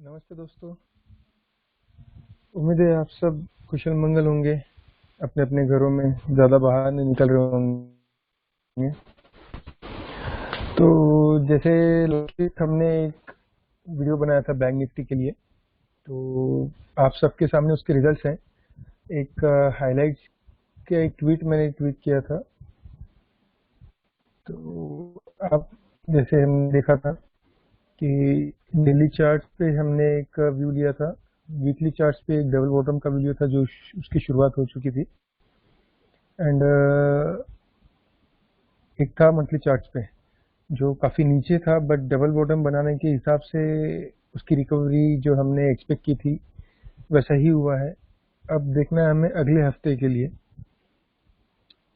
नमस्ते दोस्तों। उम्मीद है आप सब कुशल मंगल होंगे, अपने अपने घरों में, ज़्यादा बाहर नहीं निकल रहे होंगे। तो जैसे लास्ट वीक हमने एक वीडियो बनाया था बैंक निफ्टी के लिए, तो आप सबके सामने उसके रिजल्ट्स हैं। एक हाइलाइट्स का एक ट्वीट मैंने ट्वीट किया था। तो आप जैसे हमने देखा था कि डेली चार्ट पे हमने एक व्यू लिया था, वीकली चार्ट्स पे एक डबल बॉटम का वीडियो था जो उसकी शुरुआत हो चुकी थी। एंड एक था मंथली चार्ट्स पे जो काफ़ी नीचे था, बट डबल बॉटम बनाने के हिसाब से उसकी रिकवरी जो हमने एक्सपेक्ट की थी वैसा ही हुआ है। अब देखना है हमें अगले हफ्ते के लिए।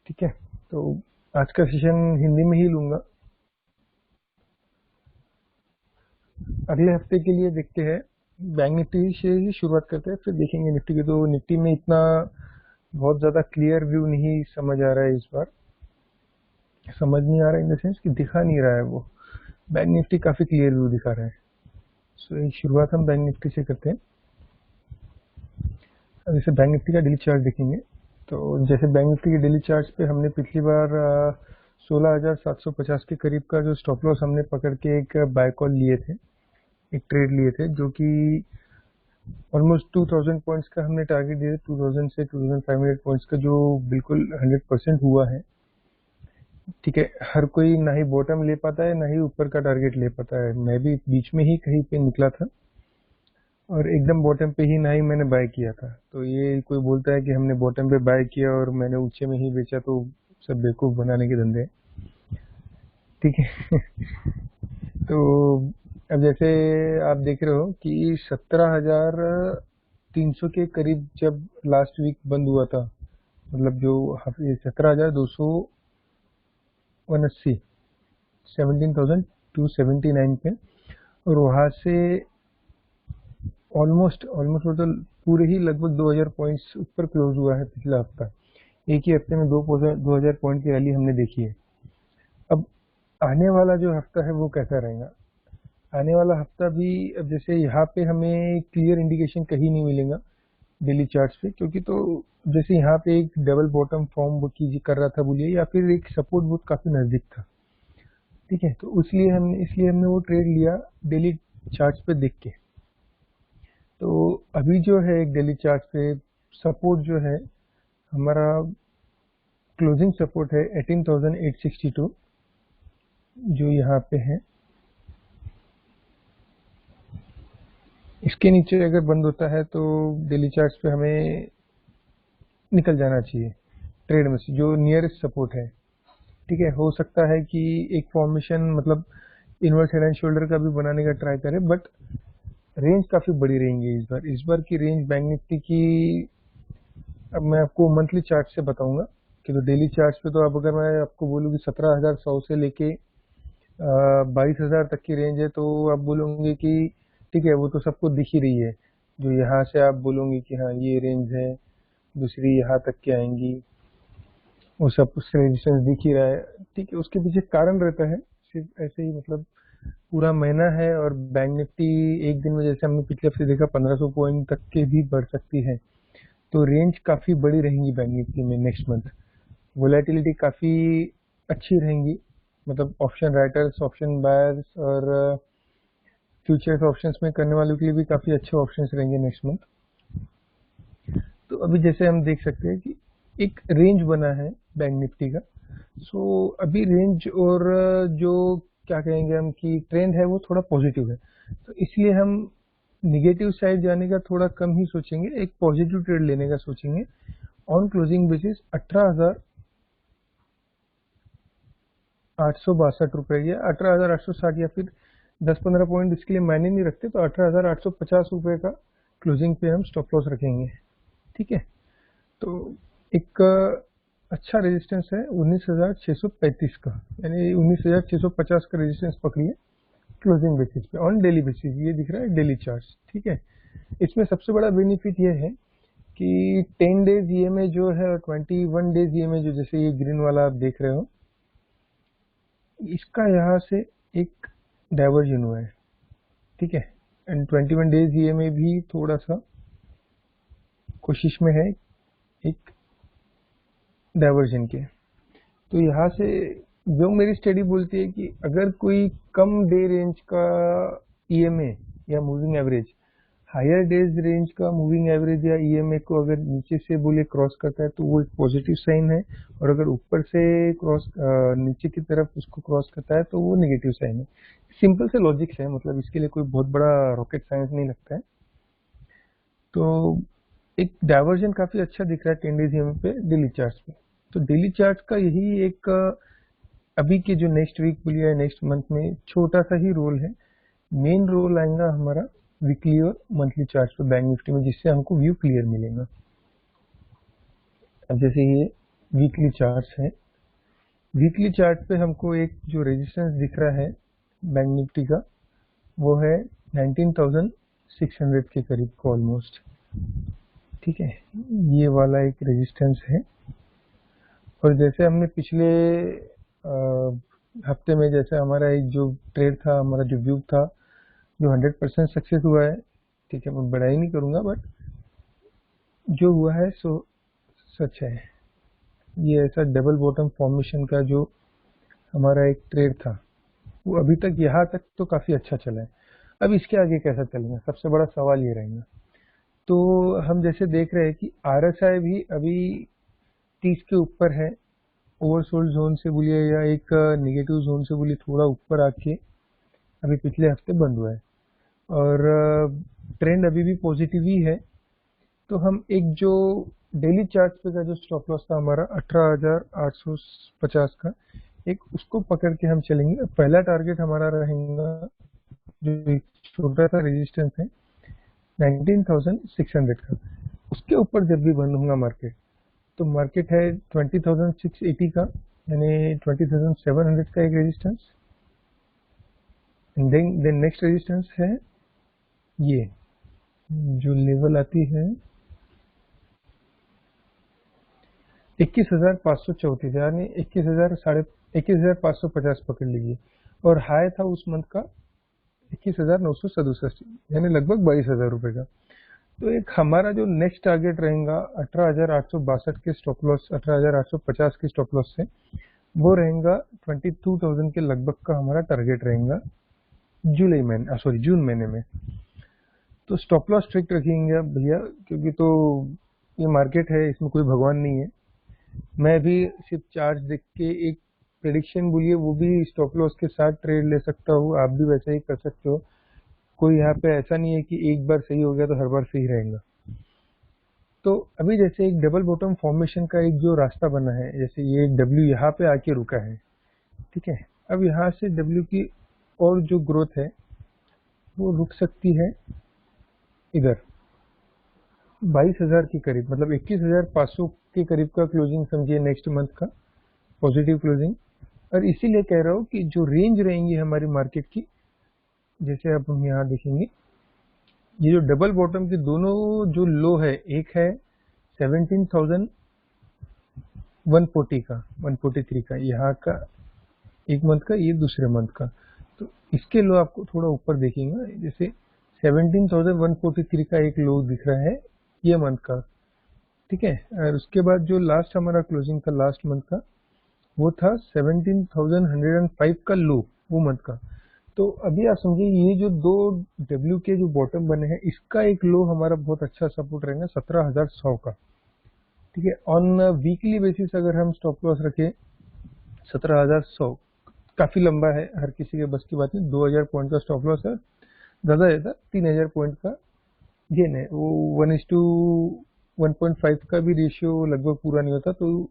ठीक है, तो आज का सेशन हिंदी में ही लूँगा। अगले हफ्ते के लिए देखते हैं, बैंक निफ्टी से ही शुरुआत करते हैं, फिर देखेंगे निफ्टी की। तो निफ्टी में इतना बहुत ज़्यादा क्लियर व्यू नहीं समझ आ रहा है इस बार। समझ नहीं आ रहा इन द सेंस कि दिखा नहीं रहा है वो। बैंक निफ्टी काफ़ी क्लियर व्यू दिखा रहा है। सो एक शुरुआत हम बैंक निफ्टी से करते हैं। अब जैसे बैंक निफ्टी का डेली चार्ट देखेंगे, तो जैसे बैंक निफ्टी के डेली चार्ट पे हमने पिछली बार 16,750 के करीब का जो स्टॉप लॉस हमने पकड़ के एक बाय कॉल लिए थे, एक ट्रेड लिए थे, जो कि ऑलमोस्ट 2000 पॉइंट्स का हमने टारगेट दिया था। 2000 से 2500 पॉइंट्स का जो बिल्कुल 100% हुआ है। ठीक है, हर कोई ना ही बॉटम ले पाता है ना ही ऊपर का टारगेट ले पाता है। मैं भी बीच में ही कहीं पे निकला था और एकदम बॉटम पे ही ना ही मैंने बाय किया था। तो ये कोई बोलता है कि हमने बॉटम पे बाय किया और मैंने ऊंचे में ही बेचा, तो सब बेवकूफ़ बनाने के धंधे हैं। ठीक है। तो अब जैसे आप देख रहे हो कि 17,300 के करीब जब लास्ट वीक बंद हुआ था, मतलब जो 17,289, 17,279 पे, और वहाँ से ऑलमोस्ट ऑलमोस्ट मतलब पूरे ही लगभग 2000 पॉइंट्स ऊपर क्लोज हुआ है पिछला हफ्ता। एक ही हफ्ते में 2000 पॉइंट की रैली हमने देखी है। अब आने वाला जो हफ्ता है वो कैसा रहेगा? आने वाला हफ्ता भी अब जैसे यहाँ पे हमें क्लियर इंडिकेशन कहीं नहीं मिलेगा डेली चार्ट्स पे, क्योंकि तो जैसे यहाँ पे एक डबल बॉटम फॉर्म की कर रहा था बोलिए, या फिर एक सपोर्ट बहुत काफी नजदीक था। ठीक है, तो इसलिए हमने वो ट्रेड लिया डेली चार्ट्स पे देख के। तो अभी जो है एक डेली चार्ट पे सपोर्ट जो है हमारा, क्लोजिंग सपोर्ट है 18,862, जो यहाँ पे है। इसके नीचे अगर बंद होता है तो डेली चार्ट्स पे हमें निकल जाना चाहिए ट्रेड में से, जो नियरेस्ट सपोर्ट है। ठीक है, हो सकता है कि एक फॉर्मेशन मतलब इनवर्स हेड एंड शोल्डर का भी बनाने का ट्राई करें, बट रेंज काफ़ी बड़ी रहेंगी इस बार की रेंज बैंक निफ्टी की। अब मैं आपको मंथली चार्ट से बताऊंगा कि तो डेली चार्ट्स पे तो अब अगर मैं आपको बोलूँ कि 17,100 से लेके 22,000 तक की रेंज है, तो आप बोलोगे कि ठीक है, वो तो सबको दिख ही रही है। जो यहाँ से आप बोलोगे कि हाँ ये रेंज है, दूसरी यहाँ तक की आएंगी, वो सब उससे रेजिस्टेंस दिख ही रहा है। ठीक है, उसके पीछे कारण रहता है, सिर्फ ऐसे ही मतलब पूरा महीना है और बैंक निफ्टी एक दिन में जैसे हमने पिछले हफ्ते देखा 1500 पॉइंट तक के भी बढ़ सकती है। तो रेंज काफ़ी बड़ी रहेंगी बैंक निफ्टी में नेक्स्ट मंथ। वोलेटिलिटी काफ़ी अच्छी रहेंगी, मतलब ऑप्शन राइटर्स, ऑप्शन बायर्स और फ्यूचर्स ऑप्शंस में करने वालों के लिए भी काफ़ी अच्छे ऑप्शंस रहेंगे नेक्स्ट मंथ। तो अभी जैसे हम देख सकते हैं कि एक रेंज बना है बैंक निफ्टी का। सो अभी रेंज और जो क्या कहेंगे हम कि ट्रेंड है वो थोड़ा पॉजिटिव है, तो इसलिए हम निगेटिव साइड जाने का थोड़ा कम ही सोचेंगे, एक पॉजिटिव ट्रेड लेने का सोचेंगे। ऑन क्लोजिंग बेसिस 18,862 या 18,860, या फिर 10-15 पॉइंट इसके लिए मायने नहीं रखते, तो 18,850 का क्लोजिंग पे हम स्टॉप लॉस रखेंगे। ठीक है, तो एक अच्छा रेजिस्टेंस है 19,635 का, यानी 19,650 का रेजिस्टेंस पकड़िए क्लोजिंग बेसिस पे ऑन डेली बेसिस। ये दिख रहा है डेली चार्ट्स। ठीक है, इसमें सबसे बड़ा बेनिफिट ये है कि 10 डेज ईएमए जो है और 21 डेज ईएमए जो, जैसे ये ग्रीन वाला आप देख रहे हो, इसका यहाँ से एक डाइवर्जन हुआ है। ठीक है, एंड 21 डेज ईएमए भी थोड़ा सा कोशिश में है एक डाइवर्जन के। तो यहाँ से जो मेरी स्टडी बोलती है कि अगर कोई कम डे रेंज का ईएमए या moving average higher days range का मूविंग एवरेज या ईएमए को अगर नीचे से बोले क्रॉस करता है तो वो एक पॉजिटिव साइन है, और अगर ऊपर से क्रॉस नीचे की तरफ उसको क्रॉस करता है तो वो नेगेटिव साइन है। सिंपल से लॉजिक्स है, मतलब इसके लिए कोई बहुत बड़ा रॉकेट साइंस नहीं लगता है। तो एक डाइवर्जन काफी अच्छा दिख रहा है 10 डेज ईएमए पे डेली चार्ट पे। तो डेली चार्ट का यही एक अभी के जो नेक्स्ट वीक बोलिए या नेक्स्ट मंथ में छोटा सा ही रोल है। मेन रोल आएगा हमारा वीकली और मंथली चार्ट पे बैंक निफ्टी में, जिससे हमको व्यू क्लियर मिलेगा। अब जैसे ये वीकली चार्ट है, वीकली चार्ट पे हमको एक जो रेजिस्टेंस दिख रहा है बैंक निफ्टी का वो है 19,600 के करीब का ऑलमोस्ट। ठीक है, ये वाला एक रेजिस्टेंस है। और जैसे हमने पिछले हफ्ते में जैसे हमारा एक जो ट्रेड था, हमारा जो व्यू था जो 100% सक्सेस हुआ है, ठीक है, मैं बढ़ाई नहीं करूंगा, बट जो हुआ है सो सच है। ये ऐसा डबल बॉटम फॉर्मेशन का जो हमारा एक ट्रेड था वो अभी तक यहाँ तक तो काफ़ी अच्छा चला है। अब इसके आगे कैसा चलेगा, सबसे बड़ा सवाल ये रहेगा। तो हम जैसे देख रहे हैं कि आरएसआई भी अभी 30 के ऊपर है, ओवरसोल्ड जोन से बोलिए या एक निगेटिव जोन से बोलिए थोड़ा ऊपर आके अभी पिछले हफ्ते बंद हुआ है, और ट्रेंड अभी भी पॉजिटिव ही है। तो हम एक जो डेली चार्ट पे का जो स्टॉप लॉस था हमारा 18,850 का, एक उसको पकड़ के हम चलेंगे। पहला टारगेट हमारा रहेगा जो एक छोटा सा रेजिस्टेंस है 19,600 का। उसके ऊपर जब भी बंद होगा मार्केट, तो मार्केट है 20,680 का, यानी 20,700 का एक रेजिस्टेंस। देन नेक्स्ट रेजिस्टेंस है ये जो लेवल आती है 21,534, यानी 21,550 पकड़ लीजिए। और हाई था उस मंथ का 21,967, यानी लगभग 22,000 रुपये का। तो एक हमारा जो नेक्स्ट टारगेट रहेगा 18,862 के स्टॉप लॉस, 18,850 के स्टॉप लॉस से, वो रहेगा 22,000 के लगभग का हमारा टारगेट रहेगा जून महीने में। तो स्टॉप लॉस स्ट्रिक्ट रखेंगे अब भैया, क्योंकि तो ये मार्केट है, इसमें कोई भगवान नहीं है। मैं भी सिर्फ चार्ज देख के एक प्रेडिक्शन बोलिए वो भी स्टॉप लॉस के साथ ट्रेड ले सकता हूँ, आप भी वैसा ही कर सकते हो। कोई यहाँ पे ऐसा नहीं है कि एक बार सही हो गया तो हर बार सही रहेगा। तो अभी जैसे एक डबल बॉटम फॉर्मेशन का एक जो रास्ता बना है, जैसे ये एक डब्ल्यू यहाँ पे आके रुका है, ठीक है, अब यहाँ से डब्ल्यू की और जो ग्रोथ है वो रुक सकती है इधर 22,000 के करीब, मतलब 21,500 के करीब का क्लोजिंग समझिए नेक्स्ट मंथ का पॉजिटिव क्लोजिंग। और इसीलिए कह रहा हूँ कि जो रेंज रहेंगी हमारी मार्केट की, जैसे अब हम यहाँ देखेंगे ये जो डबल बॉटम के दोनों जो लो है, एक है 17,140 का, 143 का यहाँ का एक मंथ का, ये दूसरे मंथ का। तो इसके लो आपको थोड़ा ऊपर देखेंगे, जैसे 17,143 का एक लो दिख रहा है ये मंथ का, ठीक है। और उसके बाद जो लास्ट हमारा क्लोजिंग था लास्ट मंथ का वो था 17,105 का लो वो मंथ का। तो अभी आप समझिए ये जो दो डब्ल्यू के जो बॉटम बने हैं, इसका एक लो हमारा बहुत अच्छा सपोर्ट रहेगा 17,100 का, ठीक है। ऑन वीकली बेसिस अगर हम स्टॉप लॉस रखें 17,100, काफी लंबा है, हर किसी के बस की बात नहीं। 2,000 पॉइंट का स्टॉप लॉस है, ज्यादा ज्यादा 3,000 पॉइंट का गेन है, वो 1:1.5 का भी रेशियो लगभग पूरा नहीं होता। तो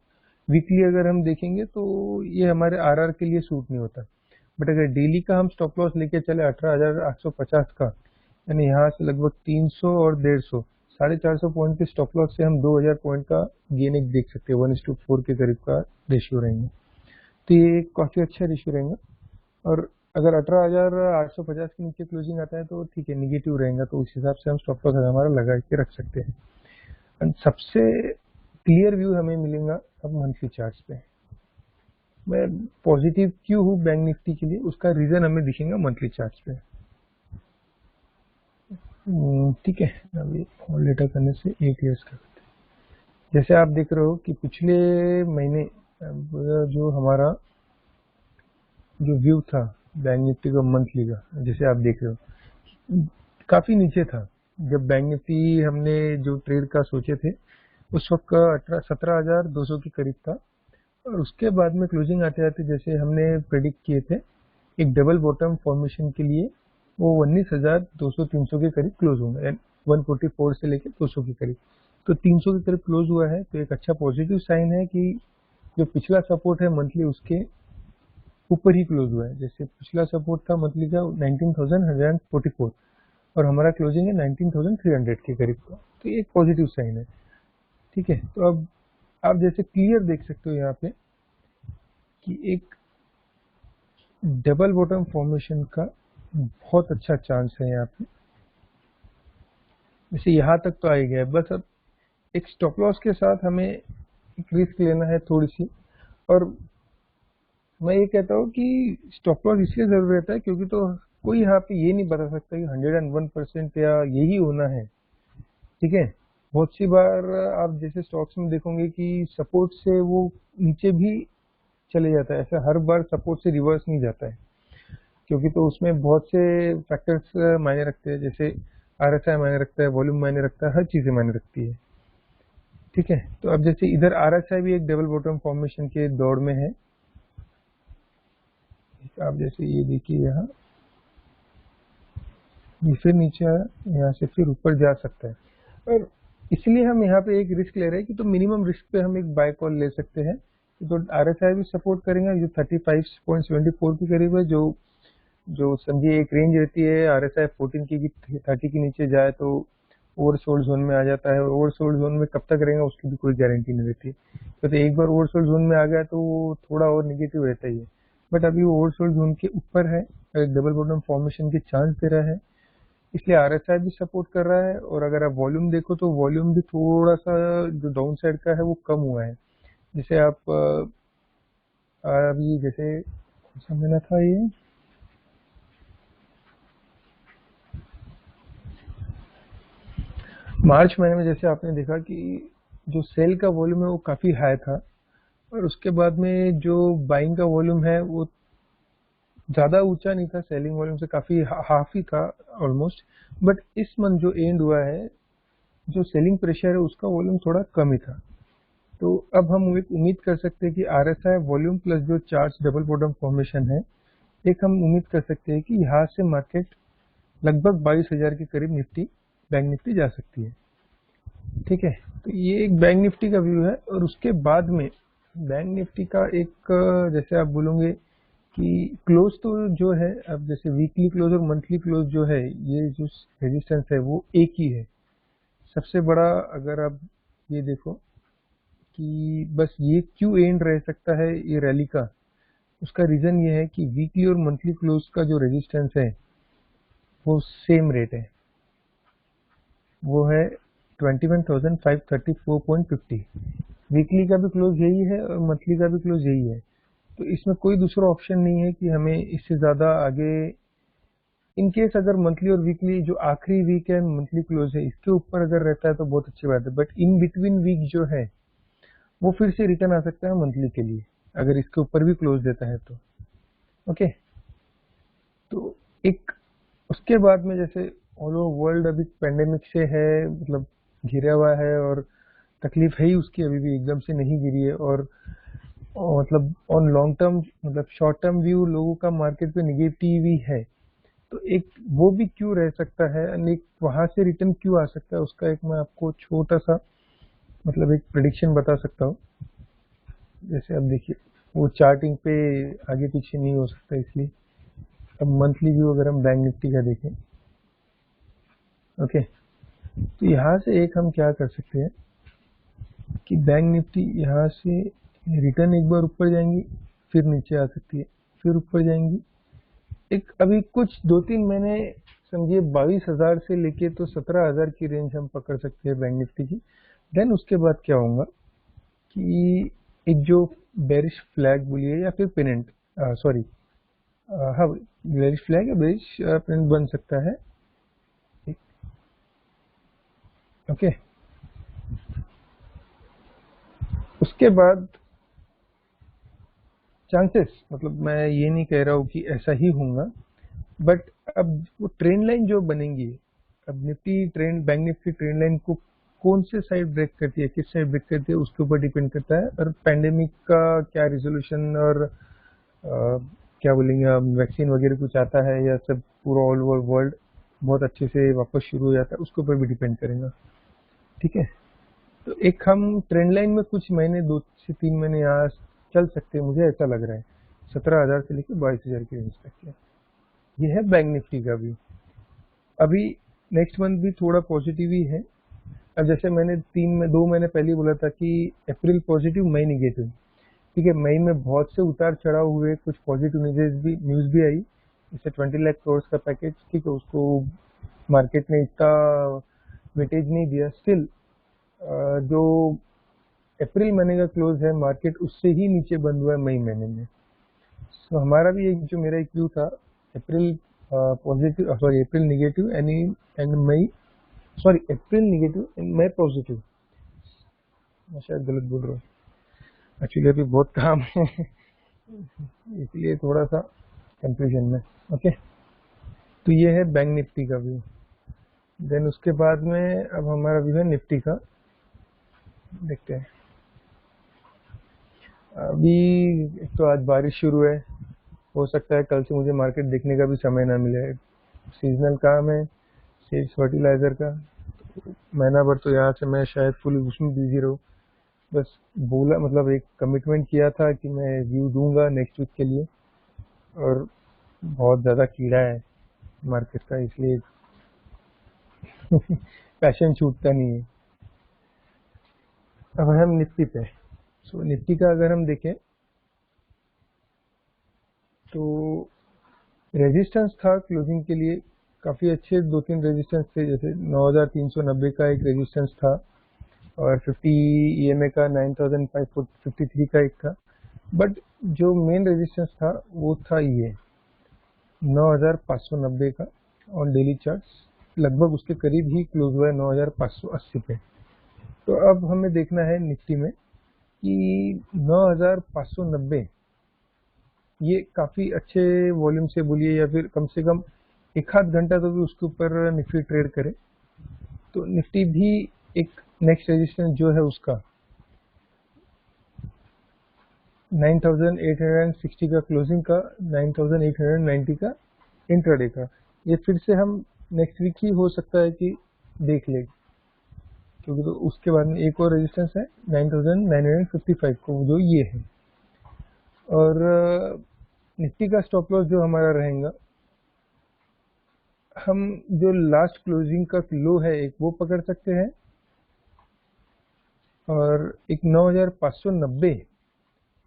वीकली अगर हम देखेंगे तो ये हमारे आरआर के लिए सूट नहीं होता। बट अगर डेली का हम स्टॉप लॉस लेके चले 18,850 का, यानी यहाँ से लगभग 300 और 150, 450 पॉइंट के स्टॉप लॉस से हम 2,000 पॉइंट का गेन एक देख सकते हैं, 1:4 के करीब का रेशियो रहेंगे। तो ये काफ़ी अच्छा रेशियो रहेगा। और अगर 18,850 के नीचे क्लोजिंग आता है तो ठीक है, निगेटिव रहेगा, तो उस हिसाब से हम स्टॉप लॉस हमारा लगा के रख सकते हैं। एंड सबसे क्लियर व्यू हमें मिलेगा अब मंथली चार्ट्स पे। मैं पॉजिटिव क्यों हूँ बैंक निफ्टी के लिए, उसका रीजन हमें दिखेगा मंथली चार्ट्स पे। ठीक है, अभी और डेटा करने से 8 ईयर्स का करते हैं। जैसे आप देख रहे हो कि पिछले महीने जो हमारा जो व्यू था बैंक निफ्टी का मंथली का, जैसे आप देख रहे हो काफी नीचे था। जब बैंक निफ्टी हमने जो ट्रेड का सोचे थे उस वक्त का 17,200 के करीब था, और उसके बाद में क्लोजिंग आते आते जैसे हमने प्रेडिक्ट किए थे एक डबल बॉटम फॉर्मेशन के लिए, वो 19,200-300 के करीब क्लोज होंगे, 144 से लेकर 200 के करीब। तो 300 के करीब क्लोज हुआ है, तो एक अच्छा पॉजिटिव साइन है कि जो पिछला सपोर्ट है मंथली उसके ऊपर ही क्लोज हुआ है। जैसे पिछला सपोर्ट था मंथली का 19,144 और हमारा क्लोजिंग है 19,300 के करीब का, तो ये एक पॉजिटिव साइन है। ठीक है, तो अब आप जैसे क्लियर देख सकते हो यहाँ पे कि एक डबल बॉटम फॉर्मेशन का बहुत अच्छा चांस है यहाँ पे। जैसे यहाँ तक तो आ ही गया, बस अब एक स्टॉप लॉस के साथ हमें एक रिस्क लेना है थोड़ी सी। और मैं ये कहता हूँ कि स्टॉप लॉस इसलिए जरूरी रहता है क्योंकि तो कोई यहाँ पे ये नहीं बता सकता कि 101% या यही होना है। ठीक है, बहुत सी बार आप जैसे स्टॉक्स में देखोगे कि सपोर्ट से वो नीचे भी चले जाता है, ऐसा हर बार सपोर्ट से रिवर्स नहीं जाता है, क्योंकि तो उसमें बहुत से फैक्टर्स मायने रखते हैं। जैसे आरएसआई मायने रखता है, वॉल्यूम मायने रखता है, हर चीज़ें मायने रखती है। ठीक है, तो अब जैसे इधर आरएसआई भी एक डबल बॉटम फॉर्मेशन के दौड़ में है। आप जैसे ये देखिए यहाँ ये फिर नीचे आया, यहाँ से फिर ऊपर जा सकता है, और इसलिए हम यहाँ पे एक रिस्क ले रहे हैं कि तो मिनिमम रिस्क पे हम एक बाय कॉल ले सकते हैं। तो आरएसआई भी सपोर्ट करेंगे जो 35.74 के करीब है, जो जो समझिए एक रेंज रहती है आरएसआई 14 की 30 के नीचे जाए तो ओवरसोल्ड जोन में आ जाता है, और ओवरसोल्ड जोन में कब तक रहेगा उसकी भी कोई गारंटी नहीं रहती। तो एक बार ओवरसोल्ड जोन में आ गया तो वो थोड़ा और निगेटिव रहता ही है, बट अभी वो ओवरसोल्ड जोन के ऊपर है, एक डबल बॉटम फॉर्मेशन के चांस दे रहा है, इसलिए आरएसआई भी सपोर्ट कर रहा है। और अगर आप वॉल्यूम देखो तो वॉल्यूम भी थोड़ा सा जो डाउन साइड का है वो कम हुआ है। जैसे आप अभी जैसे कौन सा महीना था ये, मार्च महीने में जैसे आपने देखा कि जो सेल का वॉल्यूम है वो काफ़ी हाई था, और उसके बाद में जो बाइंग का वॉल्यूम है वो ज़्यादा ऊंचा नहीं था, सेलिंग वॉल्यूम से काफ़ी हाफ ही था ऑलमोस्ट। बट इस मंथ जो एंड हुआ है, जो सेलिंग प्रेशर है उसका वॉल्यूम थोड़ा कम ही था। तो अब हम एक उम्मीद कर सकते हैं कि आरएसआई वॉल्यूम प्लस जो चार्ज डबल बॉटम फॉर्मेशन है, एक हम उम्मीद कर सकते हैं कि यहाँ से मार्केट लगभग 22,000 के करीब निफ्टी बैंक निफ्टी जा सकती है। ठीक है, तो ये एक बैंक निफ्टी का व्यू है। और उसके बाद में बैंक निफ्टी का एक जैसे आप बोलोगे कि क्लोज तो जो है, अब जैसे वीकली क्लोज और मंथली क्लोज जो है, ये जो रेजिस्टेंस है वो एक ही है सबसे बड़ा। अगर आप ये देखो कि बस ये क्यों एंड रह सकता है ये रैली का, उसका रीजन ये है कि वीकली और मंथली क्लोज का जो रेजिस्टेंस है वो सेम रेट है, वो है 21,534.50। वीकली का भी क्लोज यही है और मंथली का भी क्लोज यही है। तो इसमें कोई दूसरा ऑप्शन नहीं है कि हमें इससे ज़्यादा आगे, इन केस अगर मंथली और वीकली जो आखिरी वीक है मंथली क्लोज है इसके ऊपर अगर रहता है तो बहुत अच्छी बात है, बट इन बिटवीन वीक जो है वो फिर से रिटर्न आ सकता है मंथली के लिए अगर इसके ऊपर भी क्लोज देता है तो। ओके, तो एक उसके बाद में जैसे ऑल ओवर वर्ल्ड अभी पेंडेमिक से है, मतलब घिरा हुआ है, और तकलीफ है ही उसकी, अभी भी एकदम से नहीं गिरी है। और मतलब ऑन लॉन्ग टर्म, मतलब शॉर्ट टर्म व्यू लोगों का मार्केट पे निगेटिव ही है। तो एक वो भी क्यों रह सकता है, और एक वहां से रिटर्न क्यों आ सकता है, उसका एक मैं आपको छोटा सा मतलब एक प्रिडिक्शन बता सकता हूँ। जैसे अब देखिए वो चार्टिंग पे आगे पीछे नहीं हो सकता, इसलिए अब मंथली व्यू अगर हम बैंक निफ्टी का देखें, ओके, तो यहाँ से एक हम क्या कर सकते हैं कि बैंक निफ्टी यहाँ से रिटर्न एक बार ऊपर जाएंगी, फिर नीचे आ सकती है, फिर ऊपर जाएंगी। एक अभी कुछ 2-3 महीने समझिए 22,000 से लेके तो 17,000 की रेंज हम पकड़ सकते हैं बैंक निफ्टी की। देन उसके बाद क्या होगा कि एक जो बेरिश फ्लैग बोलिए या फिर पेनेंट, सॉरी, हाँ बेरिश फ्लैग या बेरिश पेनेंट बन सकता है। ओके, उसके बाद चांसेस, मतलब मैं ये नहीं कह रहा हूँ कि ऐसा ही होगा, बट अब वो ट्रेंड लाइन जो बनेंगी, अब Nifty trend, bank Nifty trend line को कौन से साइड ब्रेक करती है, किस साइड ब्रेक करती है, उसके ऊपर डिपेंड करता है। और पैंडेमिक का क्या रिजोल्यूशन और क्या बोलेंगे हम, वैक्सीन वगैरह कुछ आता है या सब पूरा ऑल ओवर वर्ल्ड बहुत अच्छे से वापस शुरू हो जाता है, उसके ऊपर भी डिपेंड करेगा। ठीक है, तो एक हम ट्रेंड लाइन में कुछ महीने, 2 से 3 महीने यहाँ चल सकते हैं, मुझे ऐसा लग रहा है 17,000 से लेकर 22,000 के रेंज तक के। ये है बैंक निफ्टी का व्यू। अभी नेक्स्ट मंथ भी थोड़ा पॉजिटिव ही है। अब जैसे मैंने 2 महीने पहले ही बोला था कि अप्रैल पॉजिटिव, मई निगेटिव। ठीक है, मई में बहुत से उतार चढ़ाव हुए, कुछ पॉजिटिव न्यूज भी आई। जैसे 20 लाख करोड़ का पैकेज, ठीक है, उसको मार्केट ने इतना वेटेज नहीं दिया। स्टिल जो अप्रैल महीने का क्लोज है, मार्केट उससे ही नीचे बंद हुआ है मई महीने में। तो हमारा भी एक, जो मेरा एक व्यू था, April positive, sorry April negative and May, sorry April negative and May positive. मैं शायद गलत बोल रहा हूँ, एक्चुअली अभी बहुत काम है इसलिए थोड़ा सा कंफ्यूजन में। ओके, तो ये है बैंक निफ्टी का व्यू। देन उसके बाद में अब हमारा व्यू है निफ्टी का, देखते हैं। अभी एक तो आज बारिश शुरू है, हो सकता है कल से मुझे मार्केट देखने का भी समय ना मिले। सीजनल काम है, सेल्स फर्टिलाइजर का, महीना भर तो यहाँ से मैं शायद फुल उसमें बिजी रहूँ। बस बोला, मतलब एक कमिटमेंट किया था कि मैं व्यू दूंगा नेक्स्ट वीक के लिए, और बहुत ज़्यादा कीड़ा है मार्केट का, इसलिए पैशन छूटता नहीं है। अब हम निफ्टी पे, सो निफ्टी का अगर हम देखें तो रेजिस्टेंस था क्लोजिंग के लिए, काफ़ी अच्छे 2-3 रेजिस्टेंस थे। जैसे 9,390 का एक रेजिस्टेंस था, और 50 ईएमए का 9,553 का एक था। बट जो मेन रेजिस्टेंस था वो था ये 9,590 का ऑन डेली चार्ट्स, लगभग उसके करीब ही क्लोज हुआ है 9,580 पे। तो अब हमें देखना है निफ्टी में कि 9,590 ये काफ़ी अच्छे वॉल्यूम से बोलिए, या फिर कम से कम एक आध घंटा तो भी उसके ऊपर निफ्टी ट्रेड करे, तो निफ्टी भी एक नेक्स्ट रेजिस्टेंस जो है उसका 9,860 का क्लोजिंग का, 9,890 का इंट्राडे का, ये फिर से हम नेक्स्ट वीक ही हो सकता है कि देख ले, क्योंकि तो उसके बाद में एक और रेजिस्टेंस है 9,955 को, जो ये है। और निफ्टी का स्टॉप लॉस जो हमारा रहेगा, हम जो लास्ट क्लोजिंग का लो है एक, वो पकड़ सकते हैं, और एक 9,590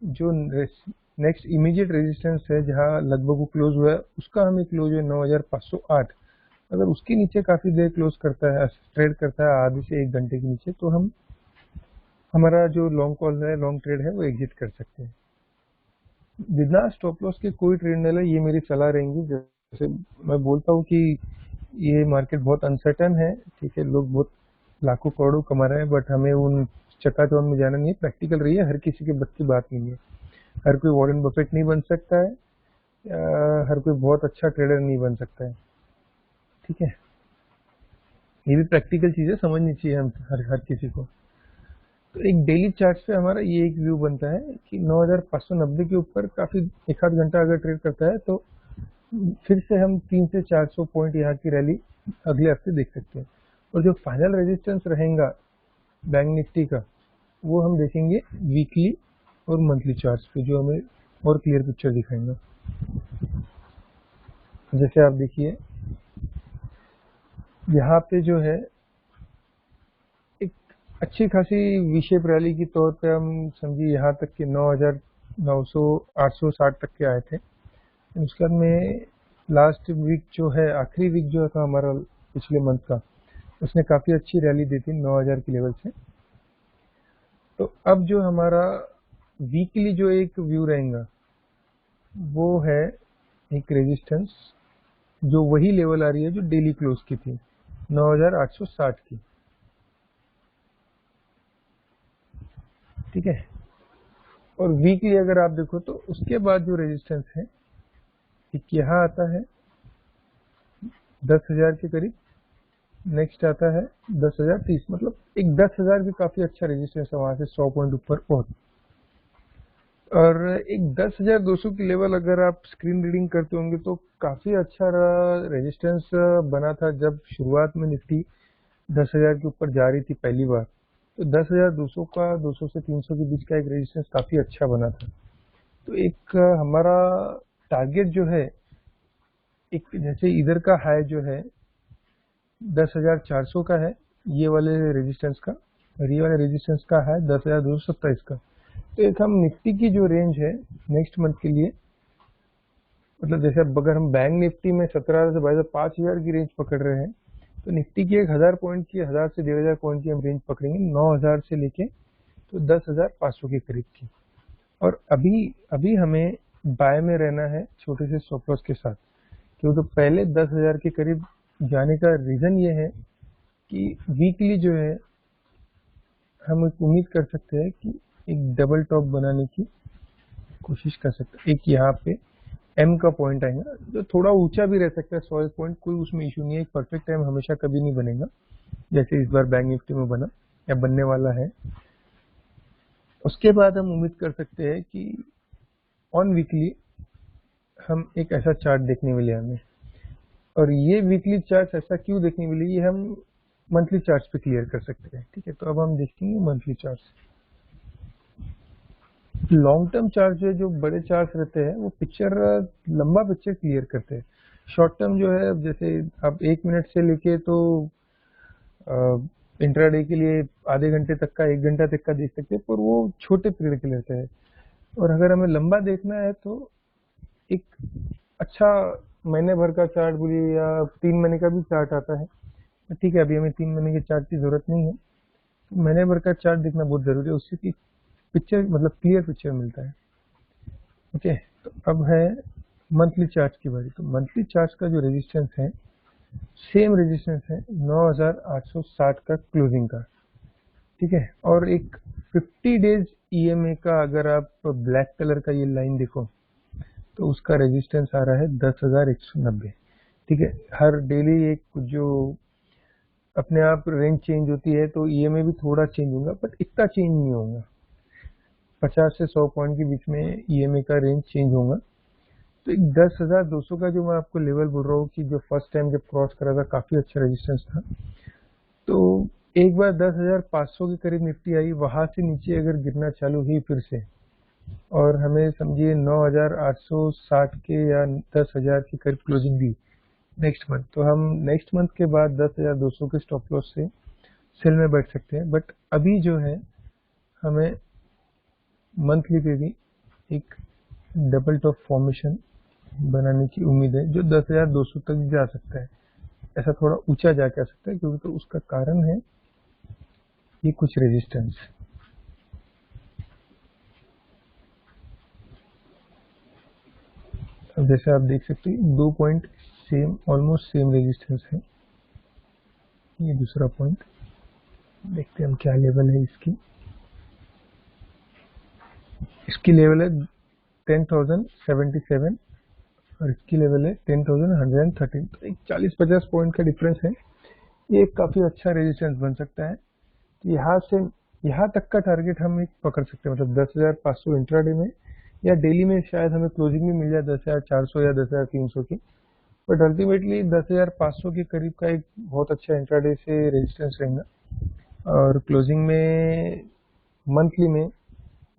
जो नेक्स्ट इमीडिएट रेजिस्टेंस है, जहां लगभग वो क्लोज हुआ है, उसका हमें क्लोज है 9,508। अगर उसके नीचे काफ़ी देर क्लोज करता है, ट्रेड करता है आधे से 1 घंटे के नीचे, तो हम, हमारा जो लॉन्ग कॉल है, लॉन्ग ट्रेड है, वो एग्जिट कर सकते हैं। बिना स्टॉप लॉस के कोई ट्रेड नहीं है, ये मेरी सलाह रहेंगी। जैसे मैं बोलता हूँ कि ये मार्केट बहुत अनसर्टन है, ठीक है, लोग बहुत लाखों करोड़ों कमा रहे हैं, बट हमें उन चकाचौंध में जाना नहीं है। प्रैक्टिकल रही है, हर किसी के बस की बात नहीं है, हर कोई वॉरेन बफेट नहीं बन सकता है, हर कोई बहुत अच्छा ट्रेडर नहीं बन सकता है। ठीक है, ये भी प्रैक्टिकल चीज़ें समझनी चाहिए हम, हर किसी को। तो एक डेली चार्ट पे हमारा ये एक व्यू बनता है कि 9,590 के ऊपर काफ़ी एक आध घंटा अगर ट्रेड करता है, तो फिर से हम 300 से 400 पॉइंट यहाँ की रैली अगले हफ्ते देख सकते हैं। और जो फाइनल रेजिस्टेंस रहेगा बैंक निफ्टी का, वो हम देखेंगे वीकली और मंथली चार्ट्स पे, जो हमें और क्लियर पिक्चर दिखाएंगे। जैसे आप देखिए यहाँ पे जो है एक अच्छी खासी वी शेप रैली के तौर पे हम समझिए यहाँ तक के 9,900 860 तक के आए थे। उसके बाद में लास्ट वीक जो है, आखिरी वीक जो था हमारा पिछले मंथ का, उसने काफ़ी अच्छी रैली दी थी 9,000 के लेवल से। तो अब जो हमारा वीकली जो एक व्यू रहेगा, वो है एक रेजिस्टेंस, जो वही लेवल आ रही है जो डेली क्लोज की थी 9,860 की। ठीक है। और वीकली अगर आप देखो तो उसके बाद जो रेजिस्टेंस है एक यहाँ आता है 10,000 के करीब, नेक्स्ट आता है 10,030, मतलब एक 10,000 भी काफी अच्छा रेजिस्टेंस है वहां से 100 पॉइंट ऊपर पहुंच। और एक 10,200 की लेवल अगर आप स्क्रीन रीडिंग करते होंगे तो काफी अच्छा रेजिस्टेंस बना था जब शुरुआत में निफ्टी 10,000 के ऊपर जा रही थी पहली बार। तो 10,200 का 200 से 300 के बीच का एक रेजिस्टेंस काफी अच्छा बना था। तो एक हमारा टारगेट जो है, एक जैसे इधर का हाई जो है 10,400 का है ये वाले रेजिस्टेंस का, और ये वाले रेजिस्टेंस का है 10,227 का। तो एक हम निफ्टी की जो रेंज है नेक्स्ट मंथ के लिए, मतलब जैसे अब अगर हम बैंक निफ्टी में 17,000 से 22,000 की रेंज पकड़ रहे हैं, तो निफ्टी की 1,000 पॉइंट की, 1,000 से 1,500 पॉइंट की हम रेंज पकड़ेंगे 9,000 से लेके तो 10,500 के करीब की। और अभी अभी हमें बाय में रहना है छोटे से स्टॉप लॉस के साथ, क्योंकि तो पहले 10,000 के करीब जाने का रीजन ये है कि वीकली जो है हम एक उम्मीद कर सकते हैं कि एक डबल टॉप बनाने की कोशिश कर सकते हैं। एक यहाँ पे एम का पॉइंट आएगा जो थोड़ा ऊंचा भी रह सकता है, 100 पॉइंट, कोई उसमें इशू नहीं है। एक परफेक्ट एम हमेशा कभी नहीं बनेगा जैसे इस बार बैंक निफ्टी में बना या बनने वाला है। उसके बाद हम उम्मीद कर सकते हैं कि ऑन वीकली हम एक ऐसा चार्ट देखने मिले हमें। और ये वीकली चार्ट ऐसा क्यों देखने मिले, ये हम मंथली चार्ट पे क्लियर कर सकते हैं। ठीक है, तो अब हम देखेंगे monthly chart. Long term chart जो है, जो बड़े चार्ट रहते हैं वो पिक्चर, लंबा पिक्चर क्लियर करते हैं। शॉर्ट टर्म जो है, जैसे आप 1 मिनट से लेके तो इंट्राडे के लिए आधे घंटे तक का, 1 घंटा तक का देख सकते हैं, पर वो छोटे पीरियड के लेते हैं। और अगर हमें लंबा देखना है तो एक अच्छा महीने भर का चार्ट बोलिए या 3 महीने का भी चार्ट आता है। ठीक है, अभी हमें 3 महीने के चार्ट की जरूरत नहीं है, तो महीने भर का चार्ट देखना बहुत जरूरी है, उससे की पिक्चर, मतलब क्लियर पिक्चर मिलता है। ओके, तो अब है मंथली चार्ट की बारी। तो मंथली चार्ट का जो रेजिस्टेंस है, सेम रेजिस्टेंस है 9,860 का क्लोजिंग का। ठीक है, और एक 50 डेज ईएमए का अगर आप ब्लैक कलर का ये लाइन देखो तो उसका रेजिस्टेंस आ रहा है 10,190। ठीक है, हर डेली एक जो अपने आप रेंज चेंज होती है तो ईएमए भी थोड़ा चेंज होगा, बट इतना चेंज नहीं होगा। 50 से 100 पॉइंट के बीच में ईएमए का रेंज चेंज होगा। तो एक 10,200 का जो मैं आपको लेवल बोल रहा हूँ कि जो फर्स्ट टाइम जब क्रॉस करा था काफी अच्छा रेजिस्टेंस था। तो एक बार 10,500 के करीब निफ्टी आई, वहां से नीचे अगर गिरना चालू हुई फिर से, और हमें समझिए 9,860 के या 10,000 के करीब क्लोजिंग दी नेक्स्ट मंथ, तो हम नेक्स्ट मंथ के बाद 10,200 के स्टॉप लॉस से सेल में बैठ सकते हैं। बट अभी जो है हमें मंथली पे भी एक डबल टॉप फॉर्मेशन बनाने की उम्मीद है जो 10,200 तक जा सकता है। ऐसा थोड़ा ऊंचा जाके आ सकता है, क्योंकि तो उसका कारण है ये कुछ रेजिस्टेंस। अब जैसे आप देख सकते हैं 2 point same, almost same resistance है। ये दूसरा पॉइंट देखते हैं हम क्या लेवल है इसकी। इसकी लेवल है 10,077 और इसकी लेवल है 10,113। तो एक 40-50 पॉइंट का डिफरेंस है। ये एक काफी अच्छा रेजिस्टेंस बन सकता है। तो यहाँ से यहाँ तक का टारगेट हम एक पकड़ सकते हैं, मतलब 10,500 इंट्राडे में, या डेली में शायद हमें क्लोजिंग में मिल जाए 10,400 या 10,300 की। बट अल्टीमेटली 10,500 के करीब का एक बहुत अच्छा इंट्राडे से रेजिस्टेंस रहेगा। और क्लोजिंग में मंथली में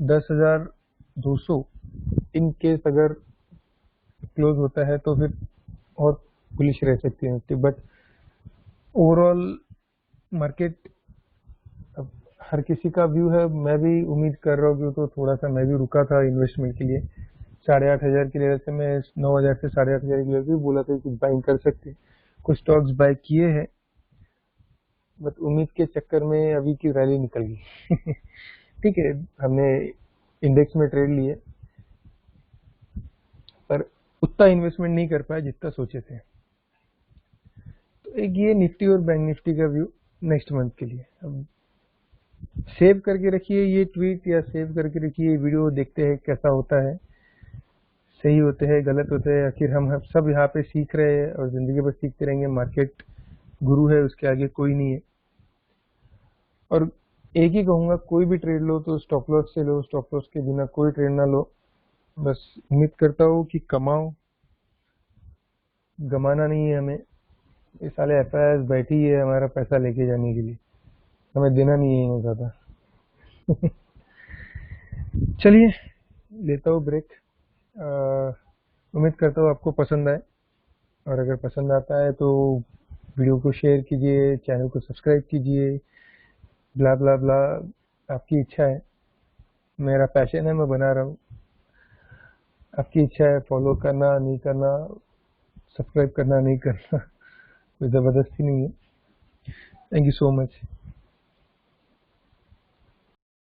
10,200 इन केस अगर क्लोज होता है तो फिर और बुलिश रह सकती है निफ्टी। बट ओवरऑल मार्केट, अब हर किसी का व्यू है, मैं भी उम्मीद कर रहा हूँ, तो थोड़ा सा मैं भी रुका था इन्वेस्टमेंट के लिए। 8,500 की लेवल से मैं 9,000 से 8,500 की लेवल भी बोला था कि बाइंग कर सकते, कुछ स्टॉक्स बाय किए हैं, बट उम्मीद के चक्कर में अभी की रैली निकल गई। ठीक है, हमने इंडेक्स में ट्रेड लिए पर उतना इन्वेस्टमेंट नहीं कर पाया जितना सोचे थे। तो एक ये निफ्टी और बैंक निफ्टी का व्यू नेक्स्ट मंथ के लिए। अब सेव करके रखिए ये ट्वीट या सेव करके रखिए ये वीडियो, देखते हैं कैसा होता है, सही होते हैं गलत होते हैं। आखिर हम सब यहाँ पे सीख रहे हैं और ज़िंदगी भर सीखते रहेंगे। मार्केट गुरु है, उसके आगे कोई नहीं है। और एक ही कहूँगा, कोई भी ट्रेड लो तो स्टॉप लॉस से लो, स्टॉप लॉस के बिना कोई ट्रेड ना लो। बस उम्मीद करता हूँ कि कमाओ, गमाना नहीं है हमें। ये साले एफआईआई बैठी है हमारा पैसा लेके जाने के लिए, हमें देना नहीं है इन्हें ज़्यादा। चलिए, लेता हूँ ब्रेक। उम्मीद करता हूँ आपको पसंद आए, और अगर पसंद आता है तो वीडियो को शेयर कीजिए, चैनल को सब्सक्राइब कीजिए, ब्ला ब्ला ब्ला, आपकी इच्छा है। मेरा पैशन है, मैं बना रहा हूँ। आपकी इच्छा है फॉलो करना नहीं करना, सब्सक्राइब करना नहीं करना, कोई ज़बरदस्ती नहीं है। Thank you so much.